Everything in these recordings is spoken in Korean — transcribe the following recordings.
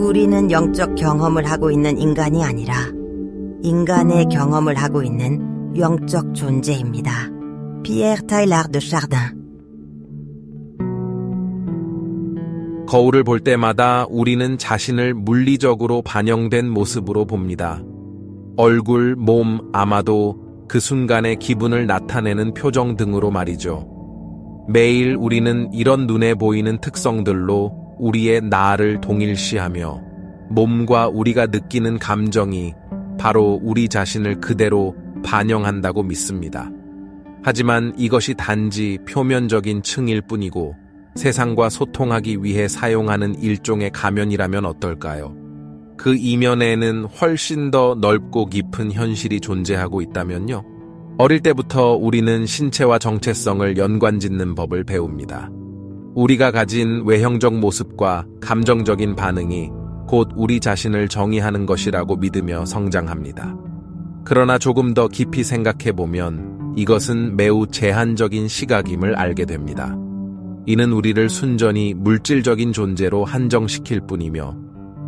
우리는 영적 경험을 하고 있는 인간이 아니라 인간의 경험을 하고 있는 영적 존재입니다. 피에르 타일라르 드 샤르든. 거울을 볼 때마다 우리는 자신을 물리적으로 반영된 모습으로 봅니다. 얼굴, 몸, 아마도 그 순간의 기분을 나타내는 표정 등으로 말이죠. 매일 우리는 이런 눈에 보이는 특성들로 우리의 나를 동일시하며 몸과 우리가 느끼는 감정이 바로 우리 자신을 그대로 반영한다고 믿습니다. 하지만 이것이 단지 표면적인 층일 뿐이고 세상과 소통하기 위해 사용하는 일종의 가면이라면 어떨까요? 그 이면에는 훨씬 더 넓고 깊은 현실이 존재하고 있다면요? 어릴 때부터 우리는 신체와 정체성을 연관짓는 법을 배웁니다. 우리가 가진 외형적 모습과 감정적인 반응이 곧 우리 자신을 정의하는 것이라고 믿으며 성장합니다. 그러나 조금 더 깊이 생각해보면 이것은 매우 제한적인 시각임을 알게 됩니다. 이는 우리를 순전히 물질적인 존재로 한정시킬 뿐이며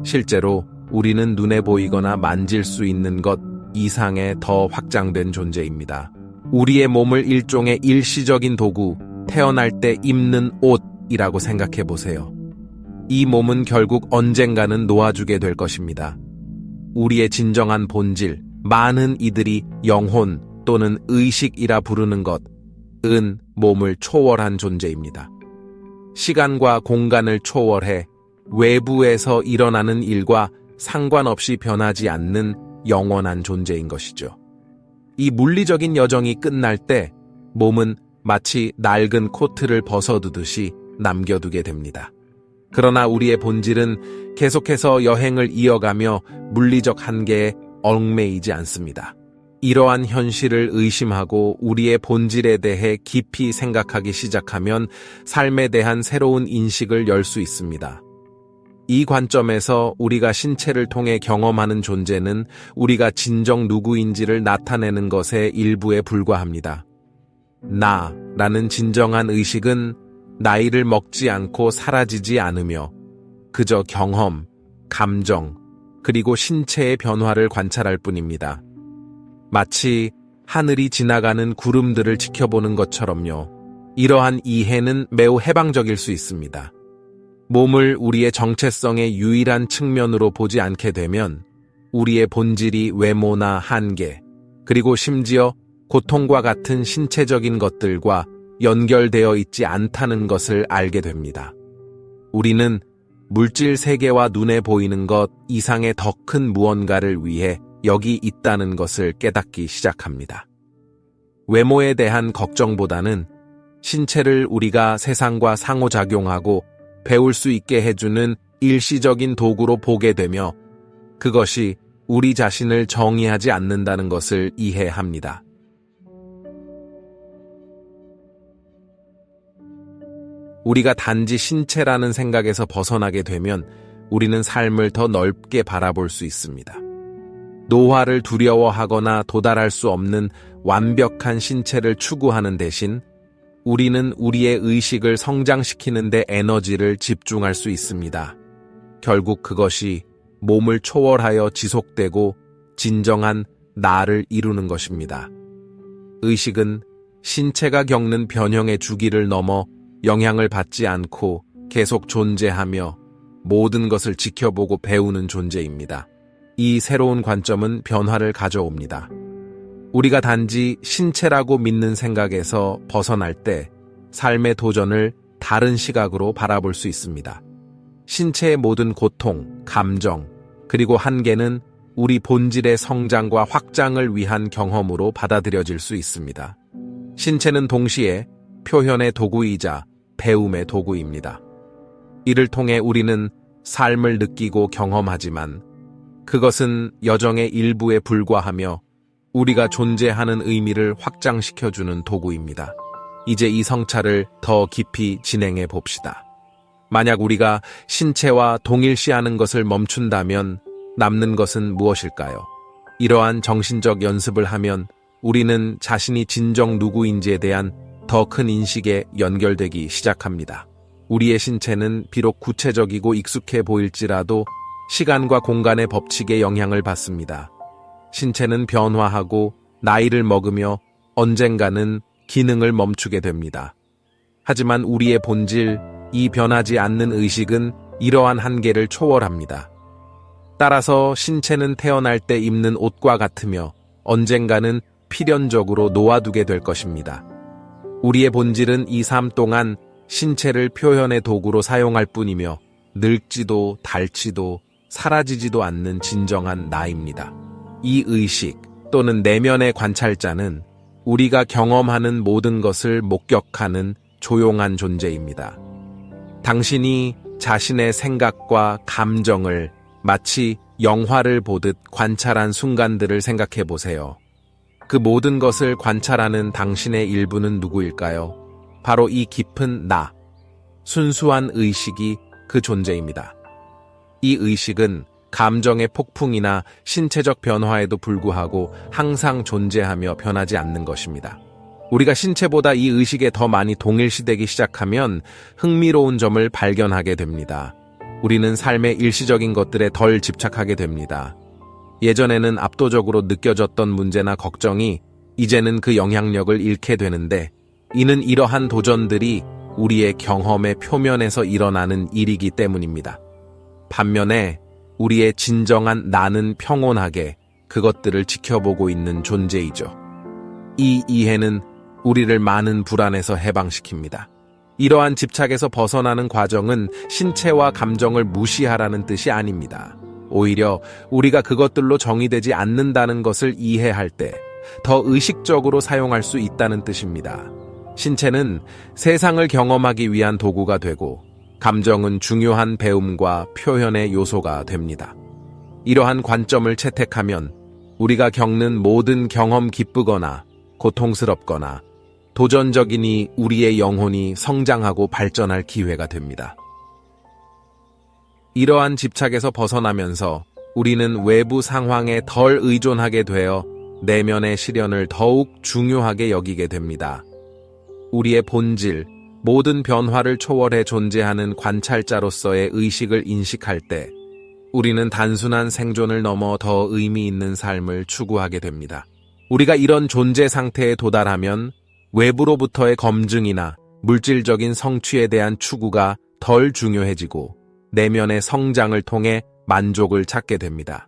실제로 우리는 눈에 보이거나 만질 수 있는 것 이상의 더 확장된 존재입니다. 우리의 몸을 일종의 일시적인 도구, 태어날 때 입는 옷이라고 생각해 보세요. 이 몸은 결국 언젠가는 놓아주게 될 것입니다. 우리의 진정한 본질, 많은 이들이 영혼 또는 의식이라 부르는 것은 몸을 초월한 존재입니다. 시간과 공간을 초월해 외부에서 일어나는 일과 상관없이 변하지 않는 영원한 존재인 것이죠. 이 물리적인 여정이 끝날 때 몸은 마치 낡은 코트를 벗어두듯이 남겨두게 됩니다. 그러나 우리의 본질은 계속해서 여행을 이어가며 물리적 한계에 얽매이지 않습니다. 이러한 현실을 의심하고 우리의 본질에 대해 깊이 생각하기 시작하면 삶에 대한 새로운 인식을 열 수 있습니다. 이 관점에서 우리가 신체를 통해 경험하는 존재는 우리가 진정 누구인지를 나타내는 것의 일부에 불과합니다. 나라는 진정한 의식은 나이를 먹지 않고 사라지지 않으며 그저 경험, 감정, 그리고 신체의 변화를 관찰할 뿐입니다. 마치 하늘이 지나가는 구름들을 지켜보는 것처럼요. 이러한 이해는 매우 해방적일 수 있습니다. 몸을 우리의 정체성의 유일한 측면으로 보지 않게 되면 우리의 본질이 외모나 한계, 그리고 심지어 고통과 같은 신체적인 것들과 연결되어 있지 않다는 것을 알게 됩니다. 우리는 물질 세계와 눈에 보이는 것 이상의 더 큰 무언가를 위해 여기 있다는 것을 깨닫기 시작합니다. 외모에 대한 걱정보다는 신체를 우리가 세상과 상호작용하고 배울 수 있게 해주는 일시적인 도구로 보게 되며 그것이 우리 자신을 정의하지 않는다는 것을 이해합니다. 우리가 단지 신체라는 생각에서 벗어나게 되면 우리는 삶을 더 넓게 바라볼 수 있습니다. 노화를 두려워하거나 도달할 수 없는 완벽한 신체를 추구하는 대신 우리는 우리의 의식을 성장시키는 데 에너지를 집중할 수 있습니다. 결국 그것이 몸을 초월하여 지속되고 진정한 나를 이루는 것입니다. 의식은 신체가 겪는 변형의 주기를 넘어 영향을 받지 않고 계속 존재하며 모든 것을 지켜보고 배우는 존재입니다. 이 새로운 관점은 변화를 가져옵니다. 우리가 단지 신체라고 믿는 생각에서 벗어날 때 삶의 도전을 다른 시각으로 바라볼 수 있습니다. 신체의 모든 고통, 감정, 그리고 한계는 우리 본질의 성장과 확장을 위한 경험으로 받아들여질 수 있습니다. 신체는 동시에 표현의 도구이자 배움의 도구입니다. 이를 통해 우리는 삶을 느끼고 경험하지만 그것은 여정의 일부에 불과하며 우리가 존재하는 의미를 확장시켜주는 도구입니다. 이제 이 성찰을 더 깊이 진행해 봅시다. 만약 우리가 신체와 동일시하는 것을 멈춘다면 남는 것은 무엇일까요? 이러한 정신적 연습을 하면 우리는 자신이 진정 누구인지에 대한 더 큰 인식에 연결되기 시작합니다. 우리의 신체는 비록 구체적이고 익숙해 보일지라도 시간과 공간의 법칙에 영향을 받습니다. 신체는 변화하고 나이를 먹으며 언젠가는 기능을 멈추게 됩니다. 하지만 우리의 본질, 이 변하지 않는 의식은 이러한 한계를 초월합니다. 따라서 신체는 태어날 때 입는 옷과 같으며 언젠가는 필연적으로 놓아두게 될 것입니다. 우리의 본질은 이 삶 동안 신체를 표현의 도구로 사용할 뿐이며 늙지도 닳지도 사라지지도 않는 진정한 나입니다. 이 의식 또는 내면의 관찰자는 우리가 경험하는 모든 것을 목격하는 조용한 존재입니다. 당신이 자신의 생각과 감정을 마치 영화를 보듯 관찰한 순간들을 생각해 보세요. 그 모든 것을 관찰하는 당신의 일부는 누구일까요? 바로 이 깊은 나, 순수한 의식이 그 존재입니다. 이 의식은 감정의 폭풍이나 신체적 변화에도 불구하고 항상 존재하며 변하지 않는 것입니다. 우리가 신체보다 이 의식에 더 많이 동일시되기 시작하면 흥미로운 점을 발견하게 됩니다. 우리는 삶의 일시적인 것들에 덜 집착하게 됩니다. 예전에는 압도적으로 느껴졌던 문제나 걱정이 이제는 그 영향력을 잃게 되는데, 이는 이러한 도전들이 우리의 경험의 표면에서 일어나는 일이기 때문입니다. 반면에 우리의 진정한 나는 평온하게 그것들을 지켜보고 있는 존재이죠. 이 이해는 우리를 많은 불안에서 해방시킵니다. 이러한 집착에서 벗어나는 과정은 신체와 감정을 무시하라는 뜻이 아닙니다. 오히려 우리가 그것들로 정의되지 않는다는 것을 이해할 때 더 의식적으로 사용할 수 있다는 뜻입니다. 신체는 세상을 경험하기 위한 도구가 되고, 감정은 중요한 배움과 표현의 요소가 됩니다. 이러한 관점을 채택하면 우리가 겪는 모든 경험, 기쁘거나 고통스럽거나 도전적이니 우리의 영혼이 성장하고 발전할 기회가 됩니다. 이러한 집착에서 벗어나면서 우리는 외부 상황에 덜 의존하게 되어 내면의 시련을 더욱 중요하게 여기게 됩니다. 우리의 본질, 모든 변화를 초월해 존재하는 관찰자로서의 의식을 인식할 때 우리는 단순한 생존을 넘어 더 의미 있는 삶을 추구하게 됩니다. 우리가 이런 존재 상태에 도달하면 외부로부터의 검증이나 물질적인 성취에 대한 추구가 덜 중요해지고 내면의 성장을 통해 만족을 찾게 됩니다.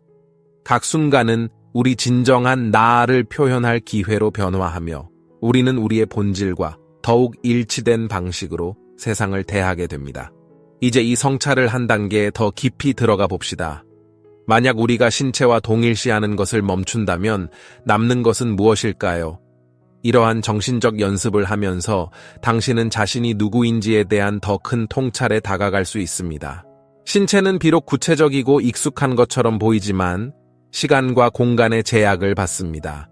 각 순간은 우리 진정한 나를 표현할 기회로 변화하며 우리는 우리의 본질과 더욱 일치된 방식으로 세상을 대하게 됩니다. 이제 이 성찰을 한 단계 더 깊이 들어가 봅시다. 만약 우리가 신체와 동일시하는 것을 멈춘다면 남는 것은 무엇일까요? 이러한 정신적 연습을 하면서 당신은 자신이 누구인지에 대한 더 큰 통찰에 다가갈 수 있습니다. 신체는 비록 구체적이고 익숙한 것처럼 보이지만 시간과 공간의 제약을 받습니다.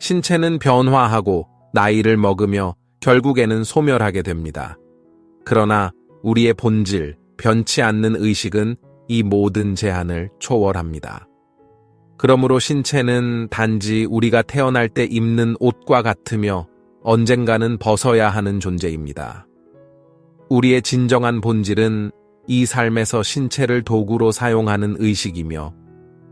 신체는 변화하고 나이를 먹으며 결국에는 소멸하게 됩니다. 그러나 우리의 본질, 변치 않는 의식은 이 모든 제한을 초월합니다. 그러므로 신체는 단지 우리가 태어날 때 입는 옷과 같으며 언젠가는 벗어야 하는 존재입니다. 우리의 진정한 본질은 이 삶에서 신체를 도구로 사용하는 의식이며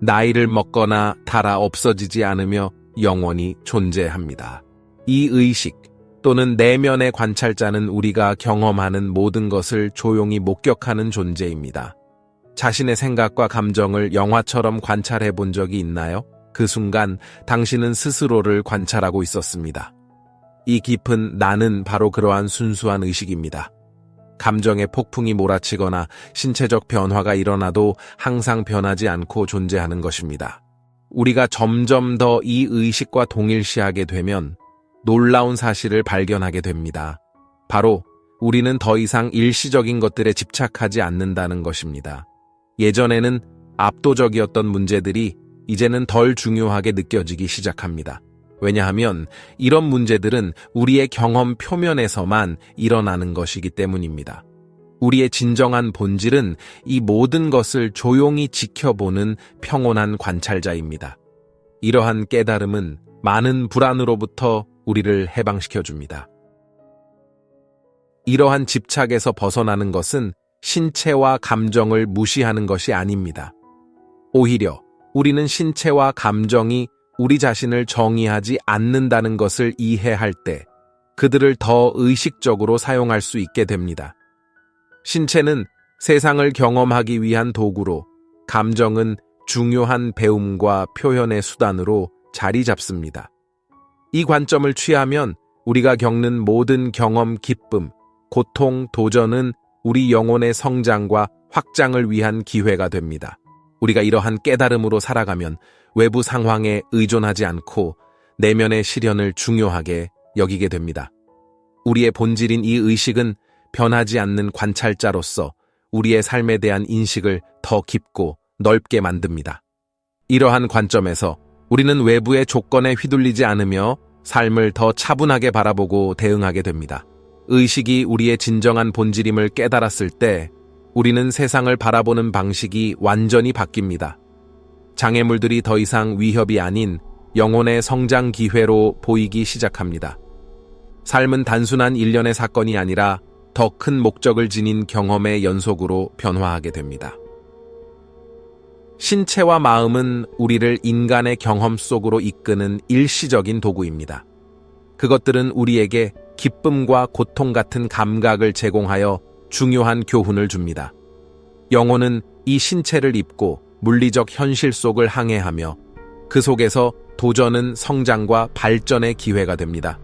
나이를 먹거나 닳아 없어지지 않으며 영원히 존재합니다. 이 의식 또는 내면의 관찰자는 우리가 경험하는 모든 것을 조용히 목격하는 존재입니다. 자신의 생각과 감정을 영화처럼 관찰해 본 적이 있나요? 그 순간 당신은 스스로를 관찰하고 있었습니다. 이 깊은 나는 바로 그러한 순수한 의식입니다. 감정의 폭풍이 몰아치거나 신체적 변화가 일어나도 항상 변하지 않고 존재하는 것입니다. 우리가 점점 더 이 의식과 동일시하게 되면 놀라운 사실을 발견하게 됩니다. 바로 우리는 더 이상 일시적인 것들에 집착하지 않는다는 것입니다. 예전에는 압도적이었던 문제들이 이제는 덜 중요하게 느껴지기 시작합니다. 왜냐하면 이런 문제들은 우리의 경험 표면에서만 일어나는 것이기 때문입니다. 우리의 진정한 본질은 이 모든 것을 조용히 지켜보는 평온한 관찰자입니다. 이러한 깨달음은 많은 불안으로부터 우리를 해방시켜줍니다. 이러한 집착에서 벗어나는 것은 신체와 감정을 무시하는 것이 아닙니다. 오히려 우리는 신체와 감정이 우리 자신을 정의하지 않는다는 것을 이해할 때 그들을 더 의식적으로 사용할 수 있게 됩니다. 신체는 세상을 경험하기 위한 도구로, 감정은 중요한 배움과 표현의 수단으로 자리 잡습니다. 이 관점을 취하면 우리가 겪는 모든 경험, 기쁨, 고통, 도전은 우리 영혼의 성장과 확장을 위한 기회가 됩니다. 우리가 이러한 깨달음으로 살아가면 외부 상황에 의존하지 않고 내면의 시련을 중요하게 여기게 됩니다. 우리의 본질인 이 의식은 변하지 않는 관찰자로서 우리의 삶에 대한 인식을 더 깊고 넓게 만듭니다. 이러한 관점에서 우리는 외부의 조건에 휘둘리지 않으며 삶을 더 차분하게 바라보고 대응하게 됩니다. 의식이 우리의 진정한 본질임을 깨달았을 때 우리는 세상을 바라보는 방식이 완전히 바뀝니다. 장애물들이 더 이상 위협이 아닌 영혼의 성장 기회로 보이기 시작합니다. 삶은 단순한 일련의 사건이 아니라 더 큰 목적을 지닌 경험의 연속으로 변화하게 됩니다. 신체와 마음은 우리를 인간의 경험 속으로 이끄는 일시적인 도구입니다. 그것들은 우리에게 기쁨과 고통 같은 감각을 제공하여 중요한 교훈을 줍니다. 영혼은 이 신체를 입고 물리적 현실 속을 항해하며 그 속에서 도전은 성장과 발전의 기회가 됩니다.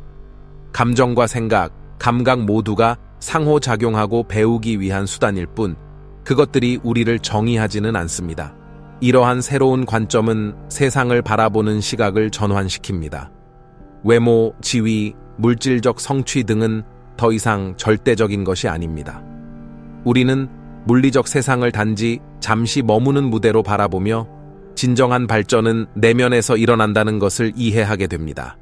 감정과 생각, 감각 모두가 상호작용하고 배우기 위한 수단일 뿐 그것들이 우리를 정의하지는 않습니다. 이러한 새로운 관점은 세상을 바라보는 시각을 전환시킵니다. 외모, 지위, 물질적 성취 등은 더 이상 절대적인 것이 아닙니다. 우리는 물리적 세상을 단지 잠시 머무는 무대로 바라보며 진정한 발전은 내면에서 일어난다는 것을 이해하게 됩니다.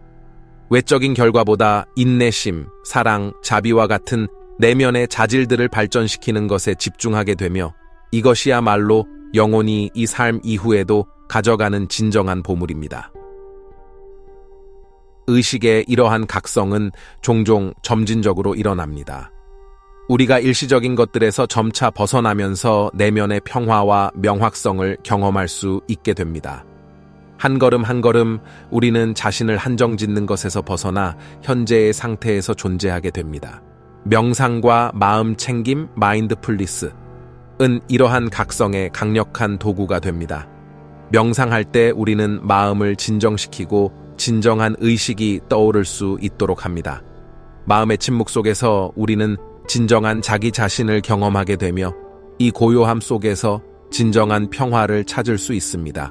외적인 결과보다 인내심, 사랑, 자비와 같은 내면의 자질들을 발전시키는 것에 집중하게 되며 이것이야말로 영혼이 이 삶 이후에도 가져가는 진정한 보물입니다. 의식의 이러한 각성은 종종 점진적으로 일어납니다. 우리가 일시적인 것들에서 점차 벗어나면서 내면의 평화와 명확성을 경험할 수 있게 됩니다. 한 걸음 한 걸음 우리는 자신을 한정짓는 것에서 벗어나 현재의 상태에서 존재하게 됩니다. 명상과 마음 챙김, 마인드풀리스은 이러한 각성의 강력한 도구가 됩니다. 명상할 때 우리는 마음을 진정시키고 진정한 의식이 떠오를 수 있도록 합니다. 마음의 침묵 속에서 우리는 진정한 자기 자신을 경험하게 되며 이 고요함 속에서 진정한 평화를 찾을 수 있습니다.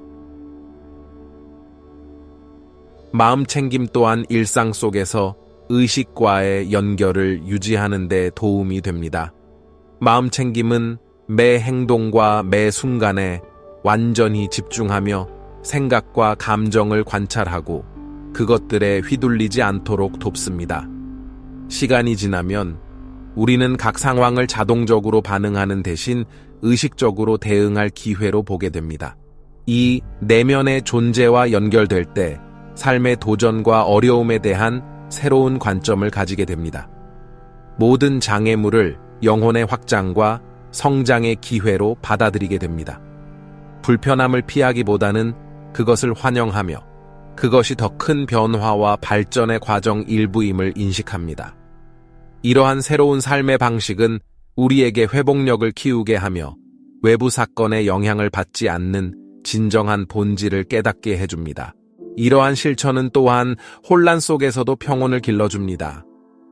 마음 챙김 또한 일상 속에서 의식과의 연결을 유지하는 데 도움이 됩니다. 마음 챙김은 매 행동과 매 순간에 완전히 집중하며 생각과 감정을 관찰하고 그것들에 휘둘리지 않도록 돕습니다. 시간이 지나면 우리는 각 상황을 자동적으로 반응하는 대신 의식적으로 대응할 기회로 보게 됩니다. 이 내면의 존재와 연결될 때 삶의 도전과 어려움에 대한 새로운 관점을 가지게 됩니다. 모든 장애물을 영혼의 확장과 성장의 기회로 받아들이게 됩니다. 불편함을 피하기보다는 그것을 환영하며 그것이 더 큰 변화와 발전의 과정 일부임을 인식합니다. 이러한 새로운 삶의 방식은 우리에게 회복력을 키우게 하며 외부 사건의 영향을 받지 않는 진정한 본질을 깨닫게 해줍니다. 이러한 실천은 또한 혼란 속에서도 평온을 길러줍니다.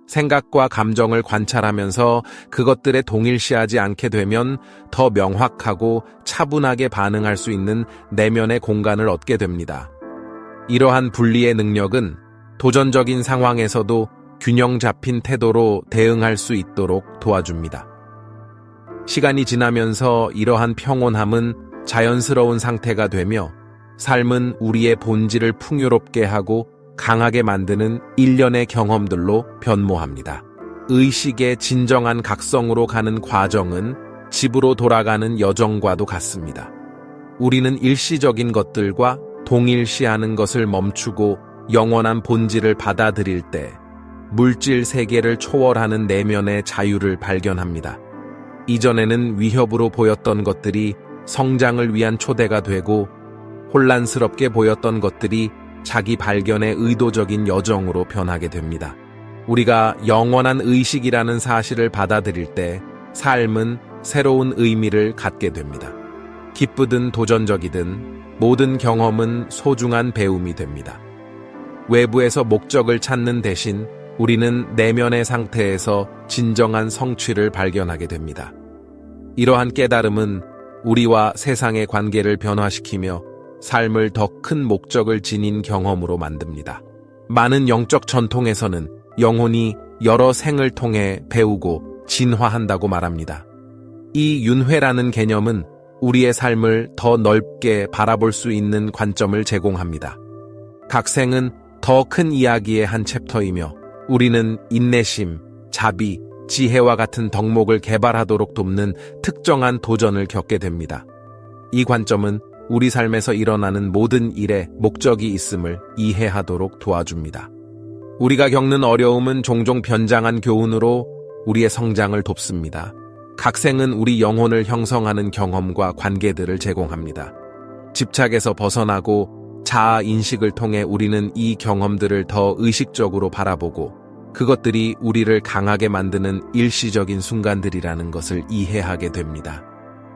생각과 감정을 관찰하면서 그것들에 동일시하지 않게 되면 더 명확하고 차분하게 반응할 수 있는 내면의 공간을 얻게 됩니다. 이러한 분리의 능력은 도전적인 상황에서도 균형 잡힌 태도로 대응할 수 있도록 도와줍니다. 시간이 지나면서 이러한 평온함은 자연스러운 상태가 되며 삶은 우리의 본질을 풍요롭게 하고 강하게 만드는 일련의 경험들로 변모합니다. 의식의 진정한 각성으로 가는 과정은 집으로 돌아가는 여정과도 같습니다. 우리는 일시적인 것들과 동일시하는 것을 멈추고 영원한 본질을 받아들일 때 물질 세계를 초월하는 내면의 자유를 발견합니다. 이전에는 위협으로 보였던 것들이 성장을 위한 초대가 되고 혼란스럽게 보였던 것들이 자기 발견의 의도적인 여정으로 변하게 됩니다. 우리가 영원한 의식이라는 사실을 받아들일 때 삶은 새로운 의미를 갖게 됩니다. 기쁘든 도전적이든 모든 경험은 소중한 배움이 됩니다. 외부에서 목적을 찾는 대신 우리는 내면의 상태에서 진정한 성취를 발견하게 됩니다. 이러한 깨달음은 우리와 세상의 관계를 변화시키며 삶을 더 큰 목적을 지닌 경험으로 만듭니다. 많은 영적 전통에서는 영혼이 여러 생을 통해 배우고 진화한다고 말합니다. 이 윤회라는 개념은 우리의 삶을 더 넓게 바라볼 수 있는 관점을 제공합니다. 각 생은 더 큰 이야기의 한 챕터이며 우리는 인내심, 자비, 지혜와 같은 덕목을 개발하도록 돕는 특정한 도전을 겪게 됩니다. 이 관점은 우리 삶에서 일어나는 모든 일에 목적이 있음을 이해하도록 도와줍니다. 우리가 겪는 어려움은 종종 변장한 교훈으로 우리의 성장을 돕습니다. 각 생은 우리 영혼을 형성하는 경험과 관계들을 제공합니다. 집착에서 벗어나고 자아 인식을 통해 우리는 이 경험들을 더 의식적으로 바라보고 그것들이 우리를 강하게 만드는 일시적인 순간들이라는 것을 이해하게 됩니다.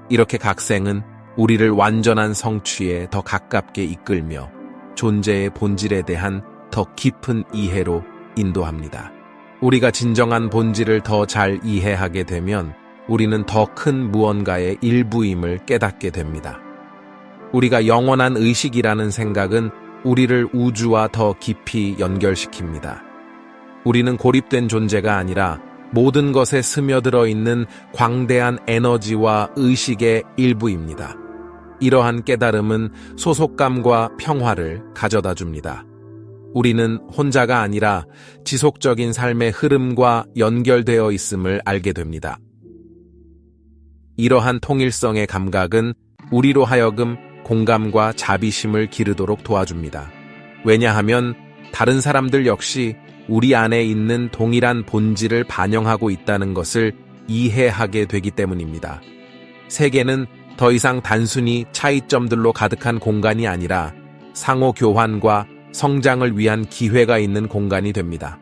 이렇게 각 생은 우리를 완전한 성취에 더 가깝게 이끌며 존재의 본질에 대한 더 깊은 이해로 인도합니다. 우리가 진정한 본질을 더 잘 이해하게 되면 우리는 더 큰 무언가의 일부임을 깨닫게 됩니다. 우리가 영원한 의식이라는 생각은 우리를 우주와 더 깊이 연결시킵니다. 우리는 고립된 존재가 아니라 모든 것에 스며들어 있는 광대한 에너지와 의식의 일부입니다. 이러한 깨달음은 소속감과 평화를 가져다 줍니다. 우리는 혼자가 아니라 지속적인 삶의 흐름과 연결되어 있음을 알게 됩니다. 이러한 통일성의 감각은 우리로 하여금 공감과 자비심을 기르도록 도와줍니다. 왜냐하면 다른 사람들 역시 우리 안에 있는 동일한 본질을 반영하고 있다는 것을 이해하게 되기 때문입니다. 세계는 더 이상 단순히 차이점들로 가득한 공간이 아니라 상호 교환과 성장을 위한 기회가 있는 공간이 됩니다.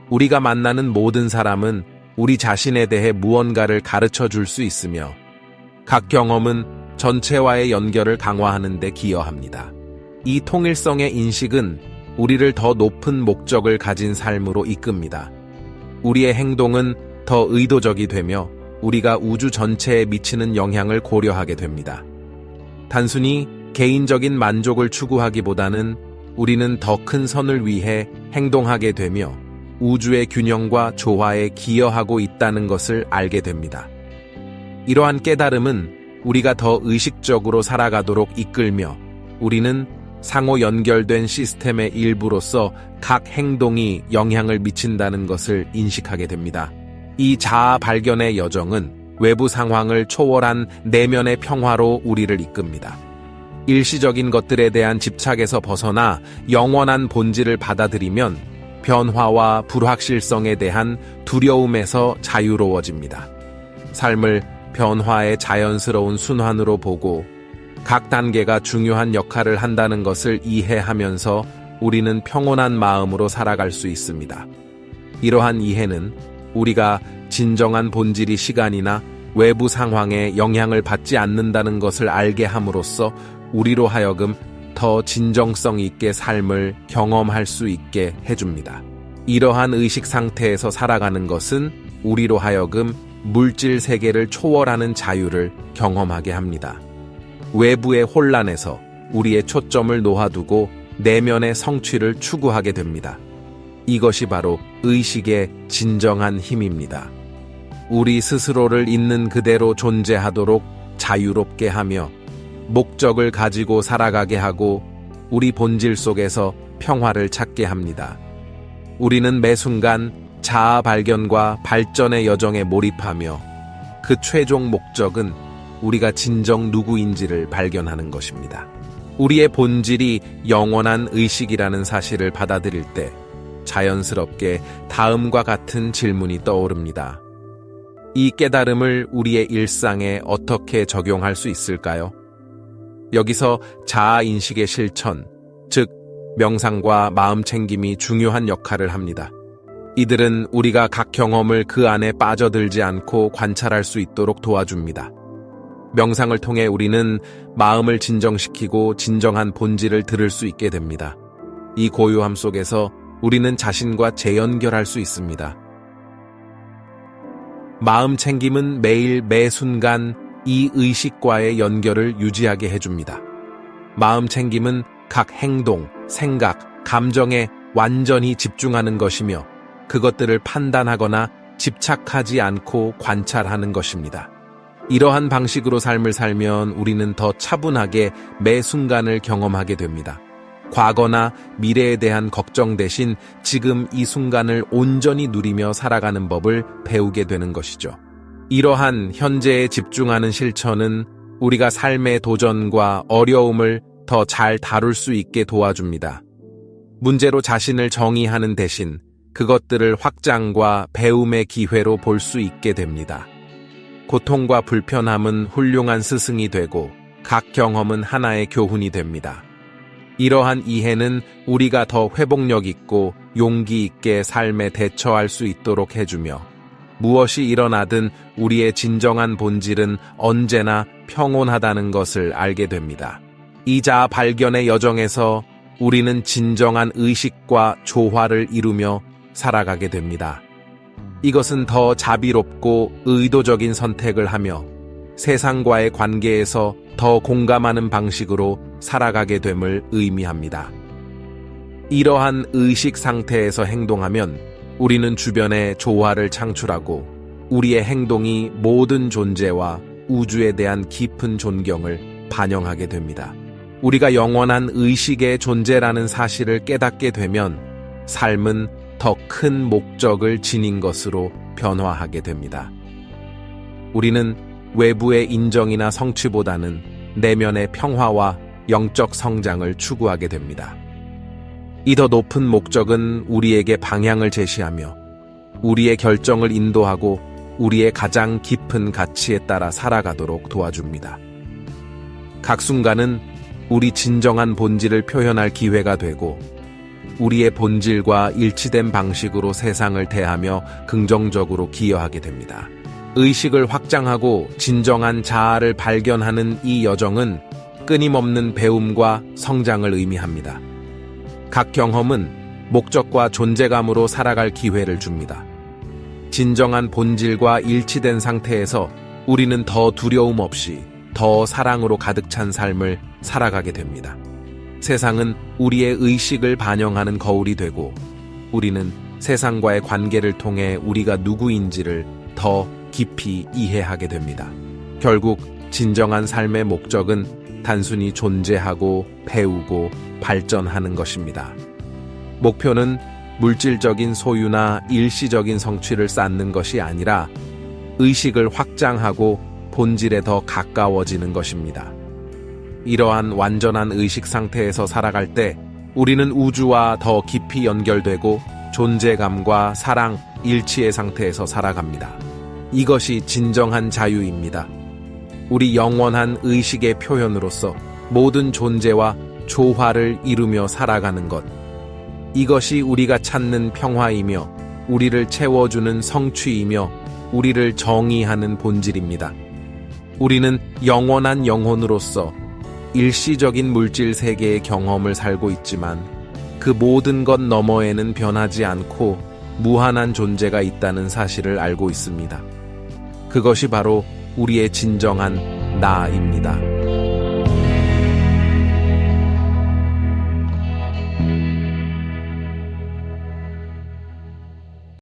우리가 만나는 모든 사람은 우리 자신에 대해 무언가를 가르쳐 줄 수 있으며 각 경험은 전체와의 연결을 강화하는 데 기여합니다. 이 통일성의 인식은 우리를 더 높은 목적을 가진 삶으로 이끕니다. 우리의 행동은 더 의도적이 되며 우리가 우주 전체에 미치는 영향을 고려하게 됩니다. 단순히 개인적인 만족을 추구하기보다는 우리는 더 큰 선을 위해 행동하게 되며 우주의 균형과 조화에 기여하고 있다는 것을 알게 됩니다. 이러한 깨달음은 우리가 더 의식적으로 살아가도록 이끌며 우리는 상호 연결된 시스템의 일부로서 각 행동이 영향을 미친다는 것을 인식하게 됩니다. 이 자아 발견의 여정은 외부 상황을 초월한 내면의 평화로 우리를 이끕니다. 일시적인 것들에 대한 집착에서 벗어나 영원한 본질을 받아들이면 변화와 불확실성에 대한 두려움에서 자유로워집니다. 삶을 변화의 자연스러운 순환으로 보고 각 단계가 중요한 역할을 한다는 것을 이해하면서 우리는 평온한 마음으로 살아갈 수 있습니다. 이러한 이해는 우리가 진정한 본질이 시간이나 외부 상황에 영향을 받지 않는다는 것을 알게 함으로써 우리로 하여금 더 진정성 있게 삶을 경험할 수 있게 해줍니다. 이러한 의식 상태에서 살아가는 것은 우리로 하여금 물질 세계를 초월하는 자유를 경험하게 합니다. 외부의 혼란에서 우리의 초점을 놓아두고 내면의 성취를 추구하게 됩니다. 이것이 바로 의식의 진정한 힘입니다. 우리 스스로를 있는 그대로 존재하도록 자유롭게 하며 목적을 가지고 살아가게 하고 우리 본질 속에서 평화를 찾게 합니다. 우리는 매 순간 자아 발견과 발전의 여정에 몰입하며 그 최종 목적은 우리가 진정 누구인지를 발견하는 것입니다. 우리의 본질이 영원한 의식이라는 사실을 받아들일 때 자연스럽게 다음과 같은 질문이 떠오릅니다. 이 깨달음을 우리의 일상에 어떻게 적용할 수 있을까요? 여기서 자아인식의 실천, 즉 명상과 마음 챙김이 중요한 역할을 합니다. 이들은 우리가 각 경험을 그 안에 빠져들지 않고 관찰할 수 있도록 도와줍니다. 명상을 통해 우리는 마음을 진정시키고 진정한 본질을 들을 수 있게 됩니다. 이 고요함 속에서 우리는 자신과 재연결할 수 있습니다. 마음 챙김은 매일 매 순간 이 의식과의 연결을 유지하게 해줍니다. 마음 챙김은 각 행동, 생각, 감정에 완전히 집중하는 것이며 그것들을 판단하거나 집착하지 않고 관찰하는 것입니다. 이러한 방식으로 삶을 살면 우리는 더 차분하게 매 순간을 경험하게 됩니다. 과거나 미래에 대한 걱정 대신 지금 이 순간을 온전히 누리며 살아가는 법을 배우게 되는 것이죠. 이러한 현재에 집중하는 실천은 우리가 삶의 도전과 어려움을 더 잘 다룰 수 있게 도와줍니다. 문제로 자신을 정의하는 대신 그것들을 확장과 배움의 기회로 볼 수 있게 됩니다. 고통과 불편함은 훌륭한 스승이 되고 각 경험은 하나의 교훈이 됩니다. 이러한 이해는 우리가 더 회복력 있고 용기 있게 삶에 대처할 수 있도록 해주며 무엇이 일어나든 우리의 진정한 본질은 언제나 평온하다는 것을 알게 됩니다. 이 자아 발견의 여정에서 우리는 진정한 의식과 조화를 이루며 살아가게 됩니다. 이것은 더 자비롭고 의도적인 선택을 하며 세상과의 관계에서 더 공감하는 방식으로 살아가게 됨을 의미합니다. 이러한 의식 상태에서 행동하면 우리는 주변에 조화를 창출하고 우리의 행동이 모든 존재와 우주에 대한 깊은 존경을 반영하게 됩니다. 우리가 영원한 의식의 존재라는 사실을 깨닫게 되면 삶은 더 큰 목적을 지닌 것으로 변화하게 됩니다. 우리는 외부의 인정이나 성취보다는 내면의 평화와 영적 성장을 추구하게 됩니다. 이 더 높은 목적은 우리에게 방향을 제시하며 우리의 결정을 인도하고 우리의 가장 깊은 가치에 따라 살아가도록 도와줍니다. 각 순간은 우리 진정한 본질을 표현할 기회가 되고 우리의 본질과 일치된 방식으로 세상을 대하며 긍정적으로 기여하게 됩니다. 의식을 확장하고 진정한 자아를 발견하는 이 여정은 끊임없는 배움과 성장을 의미합니다. 각 경험은 목적과 존재감으로 살아갈 기회를 줍니다. 진정한 본질과 일치된 상태에서 우리는 더 두려움 없이 더 사랑으로 가득 찬 삶을 살아가게 됩니다. 세상은 우리의 의식을 반영하는 거울이 되고 우리는 세상과의 관계를 통해 우리가 누구인지를 더 깊이 이해하게 됩니다. 결국 진정한 삶의 목적은 단순히 존재하고 배우고 발전하는 것입니다. 목표는 물질적인 소유나 일시적인 성취를 쌓는 것이 아니라 의식을 확장하고 본질에 더 가까워지는 것입니다. 이러한 완전한 의식 상태에서 살아갈 때 우리는 우주와 더 깊이 연결되고 존재감과 사랑, 일치의 상태에서 살아갑니다. 이것이 진정한 자유입니다. 우리 영원한 의식의 표현으로서 모든 존재와 조화를 이루며 살아가는 것. 이것이 우리가 찾는 평화이며 우리를 채워주는 성취이며 우리를 정의하는 본질입니다. 우리는 영원한 영혼으로서 일시적인 물질 세계의 경험을 살고 있지만 그 모든 것 너머에는 변하지 않고 무한한 존재가 있다는 사실을 알고 있습니다. 그것이 바로 우리의 진정한 나입니다.